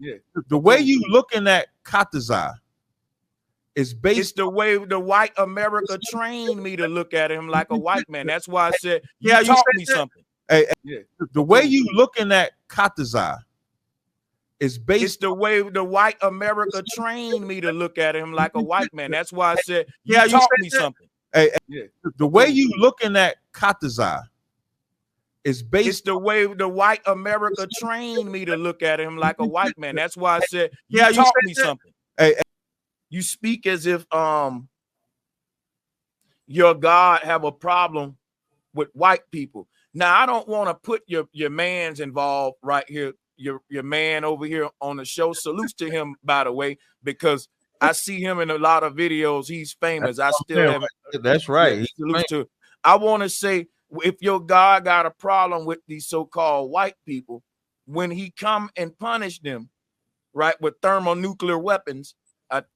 Yeah. The way you looking at Kataza is based. It's the way the white America trained me to look at him like a white man. That's why I said, you taught me something. Hey, yeah. The way you looking at Kataza is based. It's the way the white America trained me to look at him like a white man. That's why I said, you taught me something. Hey, the way you looking at Kataza is based. It's the way the white America trained me to look at him like a white man. That's why I said, you taught me something. Hey, you speak as if your God have a problem with white people. Now, I don't want to put your man's involved right here. Your man over here on the show. Salutes to him, by the way, because I see him in a lot of videos. He's famous. I still haven't. That's right. Salutes to. I want to say, if your God got a problem with these so-called white people, when he come and punish them, right, with thermonuclear weapons,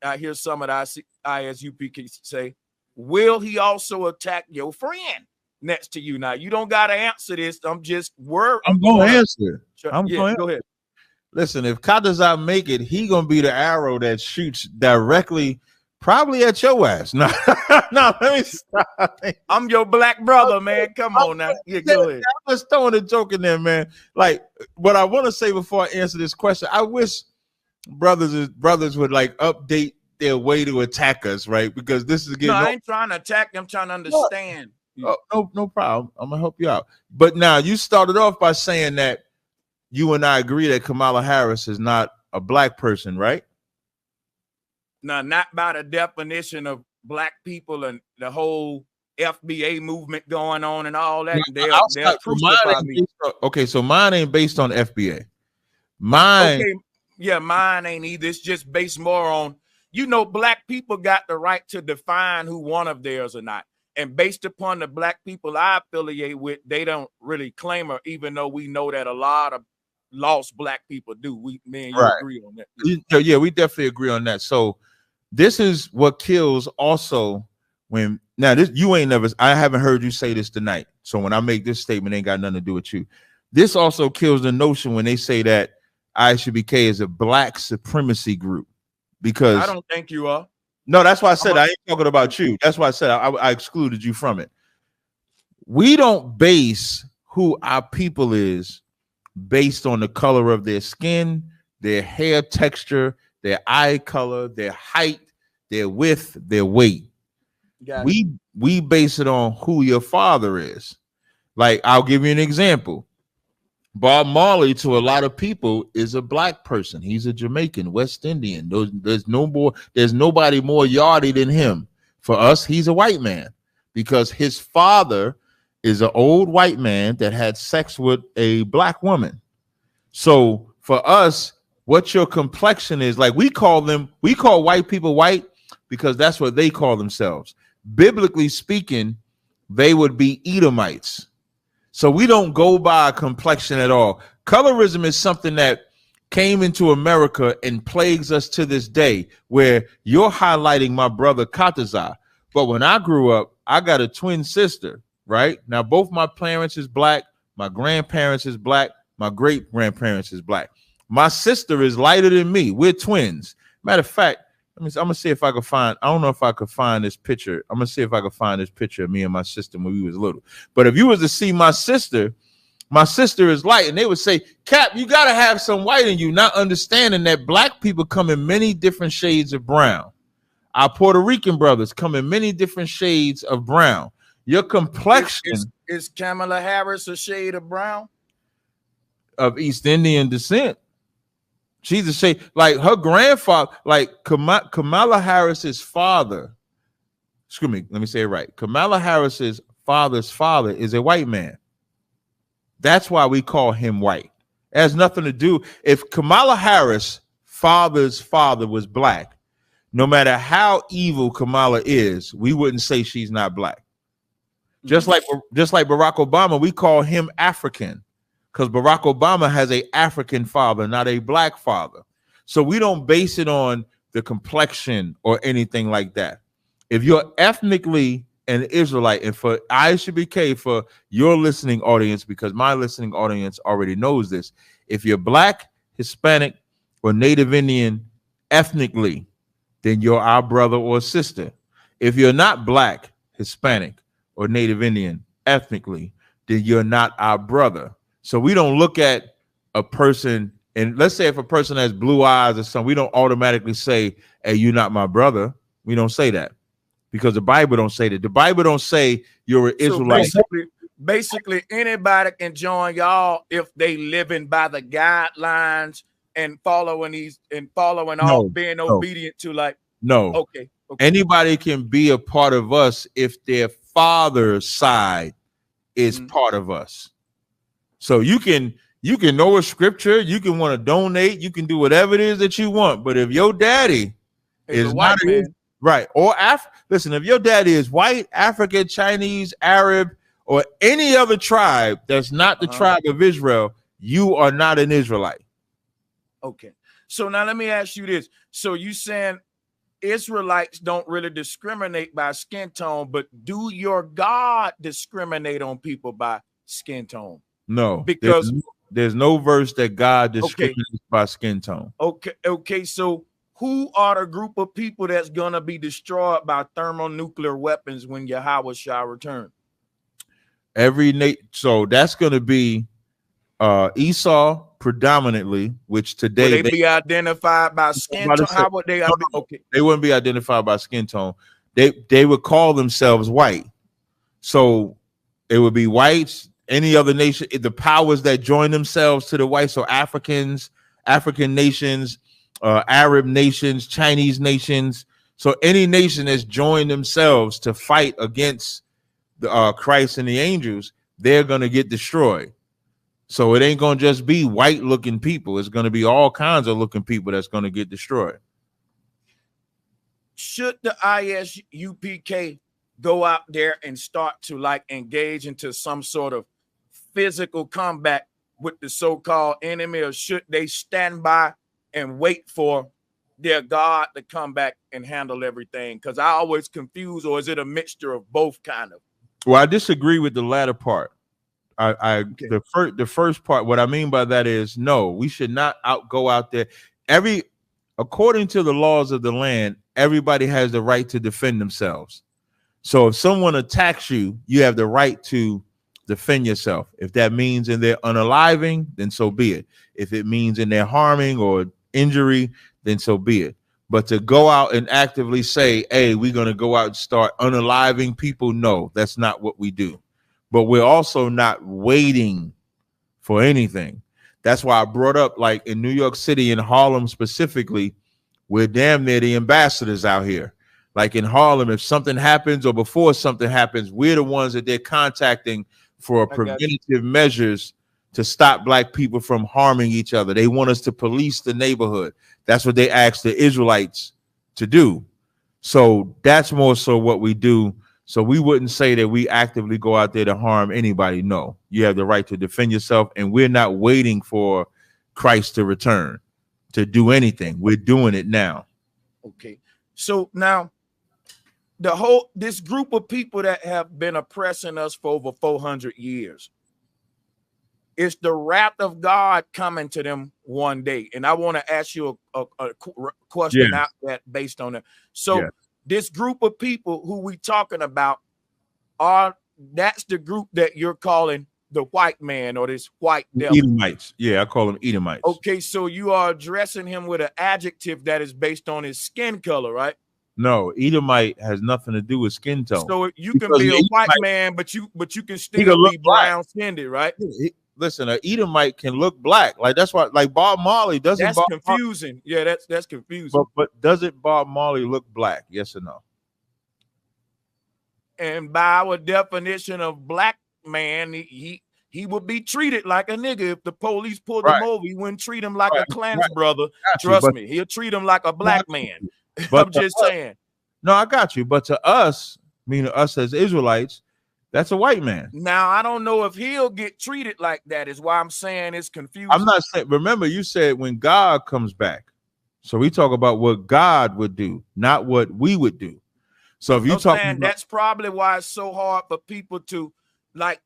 I hear some of the ISUP say, will he also attack your friend next to you? Now, you don't got to answer this. I'm just worried. I'm going to answer. Go ahead. Listen, if Kataza make it, he going to be the arrow that shoots directly probably at your ass. No, let me stop. I'm your black brother, man. Come on now. Yeah, go ahead. I'm just throwing a joke in there, man. Like, what I want to say before I answer this question, I wish brothers would like update their way to attack us, right? Because this is getting. No, I ain't trying to attack them. I'm trying to understand. No problem. I'm gonna help you out. But now you started off by saying that you and I agree that Kamala Harris is not a black person, right? No, not by the definition of black people and the whole FBA movement going on and all that. They'll crucify me. Okay, so mine ain't based on FBA. Mine. Okay. Yeah, mine ain't either. It's just based more on, black people got the right to define who one of theirs or not. And based upon the black people I affiliate with, they don't really claim her, even though we know that a lot of lost black people do. Me and you agree on that. Yeah, we definitely agree on that. So this is what kills also when I haven't heard you say this tonight. So when I make this statement, it ain't got nothing to do with you. This also kills the notion when they say that ISUBK is a black supremacy group, because I don't think you are. No, that's why I said I ain't talking about you. That's why I said I excluded you from it. We don't base who our people is based on the color of their skin, their hair texture, their eye color, their height, their width, their weight. We base it on who your father is. Like, I'll give you an example. Bob Marley, to a lot of people, is a black person. He's a Jamaican, West Indian. There's nobody more yardie than him. For us, he's a white man because his father is an old white man that had sex with a black woman. So for us, what your complexion is, like we call white people white because that's what they call themselves. Biblically speaking, they would be Edomites. So we don't go by a complexion at all. Colorism is something that came into America and plagues us to this day, where you're highlighting my brother Kataza. But when I grew up, I got a twin sister, right? Now, both my parents is black. My grandparents is black. My great-grandparents is black. My sister is lighter than me. We're twins. Matter of fact, I'm gonna see if I can find. I don't know if I could find this picture. I'm gonna see if I can find this picture of me and my sister when we was little. But if you was to see my sister is light, and they would say, "Cap, you gotta have some white in you," not understanding that black people come in many different shades of brown. Our Puerto Rican brothers come in many different shades of brown. Your complexion is Kamala Harris a shade of brown? Of East Indian descent. She's a shade, like her grandfather, like Kamala Harris's father. Excuse me, let me say it right. Kamala Harris's father's father is a white man. That's why we call him white. It has nothing to do. If Kamala Harris' father's father was black, no matter how evil Kamala is, we wouldn't say she's not black. Just like Barack Obama, we call him African, because Barack Obama has an African father, not a black father. So we don't base it on the complexion or anything like that. If you're ethnically an Israelite, and for ISUBK, for your listening audience, because my listening audience already knows this, if you're black, Hispanic, or Native Indian ethnically, then you're our brother or sister. If you're not Black, Hispanic, or Native Indian ethnically, then you're not our brother. So we don't look at a person, and let's say if a person has blue eyes or something, we don't automatically say, hey, you're not my brother. We don't say that because the Bible don't say that. The Bible don't say you're an So Israelite. basically anybody can join y'all if they living by the guidelines and following all, No, being no, obedient to, like, no. okay. Anybody can be a part of us if their father's side is part of us. So you can know a scripture, you can want to donate, you can do whatever it is that you want. But if your daddy is a not white man, right, or listen, if your daddy is white, African, Chinese, Arab, or any other tribe that's not the tribe of Israel, you are not an Israelite. Okay. So now let me ask you this. So you saying Israelites don't really discriminate by skin tone, but do your God discriminate on people by skin tone? No, because there's no verse that God discriminates by skin tone. Okay. So who are the group of people that's gonna be destroyed by thermonuclear weapons when Yahweh shall return? So that's gonna be Esau predominantly, which today will they be identified by skin tone? How would they? Okay, they wouldn't be identified by skin tone. They would call themselves white. So it would be whites, any other nation, the powers that join themselves to the white. So African nations, Arab nations, Chinese nations. So any nation that's joined themselves to fight against the Christ and the angels, they're gonna get destroyed. So it ain't gonna just be white looking people. It's gonna be all kinds of looking people that's gonna get destroyed. Should the ISUPK go out there and start to like engage into some sort of physical combat with the so-called enemy, or should they stand by and wait for their God to come back and handle everything? Because I always confuse, or is it a mixture of both kind of? Well, I disagree with the latter part. The first part, what I mean by that is no, we should not go out there. According to the laws of the land, everybody has the right to defend themselves. So if someone attacks you, you have the right to defend yourself. If that means in their unaliving, then so be it. If it means in their harming or injury, then so be it. But to go out and actively say, hey, we're going to go out and start unaliving people, no, that's not what we do. But we're also not waiting for anything. That's why I brought up, like in New York City, in Harlem specifically, we're damn near the ambassadors out here. Like in Harlem, if something happens or before something happens, we're the ones that they're contacting for preventative measures to stop black people from harming each other. They want us to police the neighborhood. That's what they asked the Israelites to do. So that's more so what we do. So we wouldn't say that we actively go out there to harm anybody. No, you have the right to defend yourself, and we're not waiting for Christ to return to do anything. We're doing it now. Okay. So now this group of people that have been oppressing us for over 400 years, it's the wrath of God coming to them one day. And I want to ask you a question out that based on that. So this group of people who we talking about that's the group that you're calling the white man, or this white devil. Edomites. Yeah, I call them Edomites. Okay, so you are addressing him with an adjective that is based on his skin color, right? No, Edomite has nothing to do with skin tone. So you can be a white man, but you can still be brown skinned, right? Listen, an Edomite can look black. Like that's why, like Bob Marley doesn't. That's confusing. Yeah, that's confusing. But doesn't Bob Marley look black? Yes or no? And by our definition of black man, he would be treated like a nigga. If the police pulled him over, he wouldn't treat him like a Klans brother. Trust me, he'll treat him like a black man. But I'm just saying. No, I got you. But to us, meaning us as Israelites, that's a white man. Now, I don't know if he'll get treated like that, is why I'm saying it's confusing. I'm not saying, remember, you said when God comes back. So we talk about what God would do, not what we would do. So if you talk about, that's probably why it's so hard for people to, like,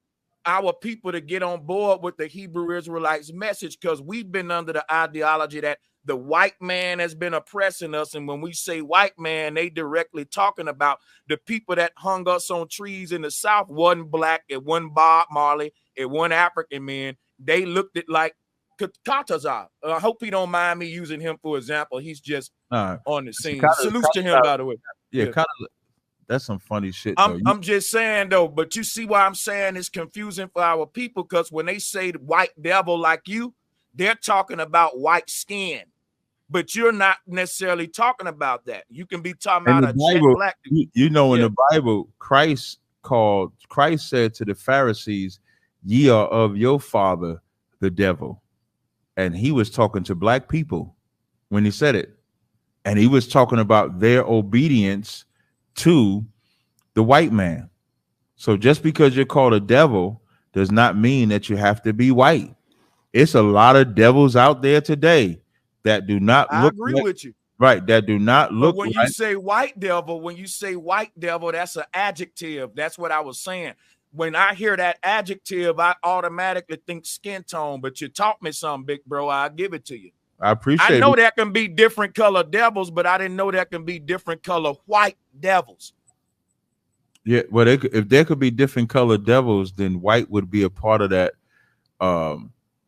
our people to get on board with the Hebrew Israelites message, because we've been under the ideology that the white man has been oppressing us. And when we say white man, they directly talking about the people that hung us on trees in the South. Wasn't black, it wasn't Bob Marley, it wasn't African men. They looked at like Katazar. I hope he don't mind me using him for example. He's just on the scene. Salutes to him, by the way. Yeah, kind of. That's some funny shit. I'm just saying though, but you see why I'm saying it's confusing for our people, because when they say the white devil like you, they're talking about white skin, but you're not necessarily talking about that. You can be talking about a Bible, black. You know, in the Bible, Christ said to the Pharisees, "Ye are of your father, the devil," and he was talking to black people when he said it, and he was talking about their obedience to the white man. So just because you're called a devil does not mean that you have to be white. It's a lot of devils out there today that do not look. I agree with you. Right, that do not look. But when you say white devil, that's an adjective. That's what I was saying. When I hear that adjective, I automatically think skin tone. But you taught me something, big bro. I'll give it to you. I appreciate it. I know there can be different color devils, but I didn't know there can be different color white devils. Yeah, well, if there could be different color devils, then white would be a part of that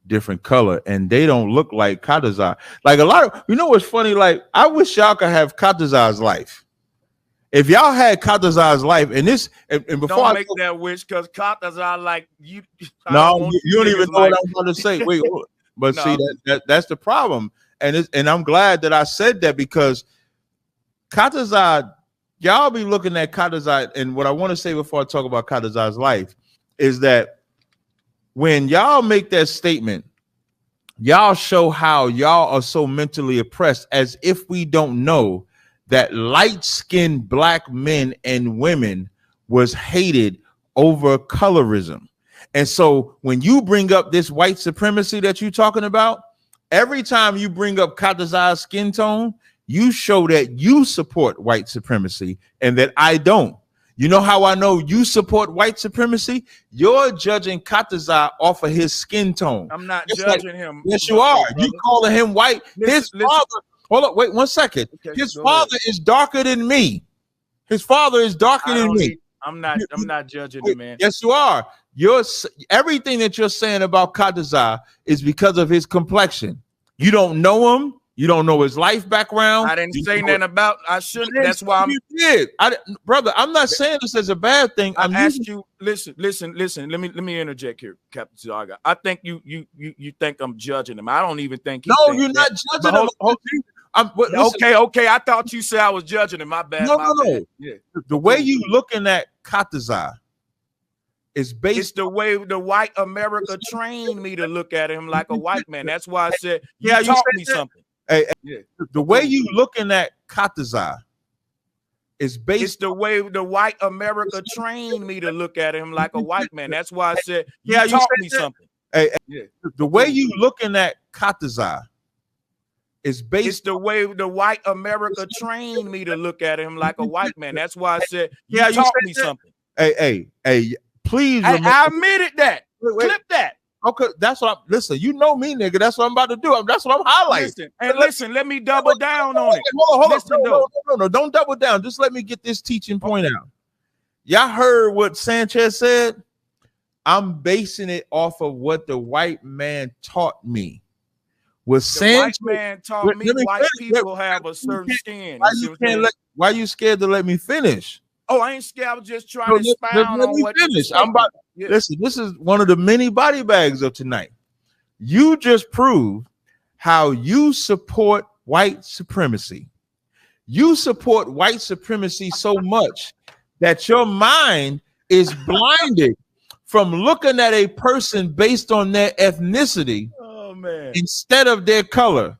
different color, and they don't look like Katazar. Like a lot of, you know what's funny? Like, I wish y'all could have Katazar's life. If y'all had Katazar's life, and this, and before don't make that wish, because Katazar, like you. No, you don't even know what I'm going to say. Wait. But no. See, that's the problem. And I'm glad that I said that, because Katazar, y'all be looking at Katazar, and what I want to say before I talk about Katazar's life is that when y'all make that statement, y'all show how y'all are so mentally oppressed, as if we don't know that light-skinned black men and women was hated over colorism. And so when you bring up this white supremacy that you're talking about, every time you bring up Katazar's skin tone, you show that you support white supremacy and that I don't. You know how I know you support white supremacy? You're judging Katazar off of his skin tone. I'm not judging him. Yes, you are. You calling him white. His father, hold up, wait 1 second. Okay, his father is darker than me. His father is darker than me. I'm not judging him, man. Yes, you are. Everything that you're saying about Katazar is because of his complexion. You don't know him. You don't know his life background. I didn't say nothing about. I shouldn't. That's why you did. Brother, I'm not saying this as a bad thing. I asked you. Listen. Let me interject here, Captain Zaga. I think you think I'm judging him. I don't even think. No, you're not judging him. Okay. I thought you said I was judging him. My bad. No. Yeah. The way you looking at Katazar is based. It's the way the white America trained me to look at him like a white man. That's why I said, you taught me something. The way you looking at Katazar is based. It's the way the white America trained me to look at him like a white man. That's why I said, you taught me something. The way you looking at Katazar is based. It's the way the white America trained me to look at him like a white man. That's why I said, you taught me something. Hey, please. I admitted that. Clip that. Okay, that's what listen, you know me, nigga. That's what I'm about to do. That's what I'm highlighting. Listen, let me double down on it. No, don't double down. Just let me get this teaching point out. Y'all heard what Sanchez said? I'm basing it off of what the white man taught me. White man taught me white people have a certain skin. Why you scared to let me finish? Oh, I ain't scared. I was just trying to expound on what you said. Listen, this is one of the many body bags of tonight. You just proved how you support white supremacy. You support white supremacy so much that your mind is blinded from looking at a person based on their ethnicity instead of their color.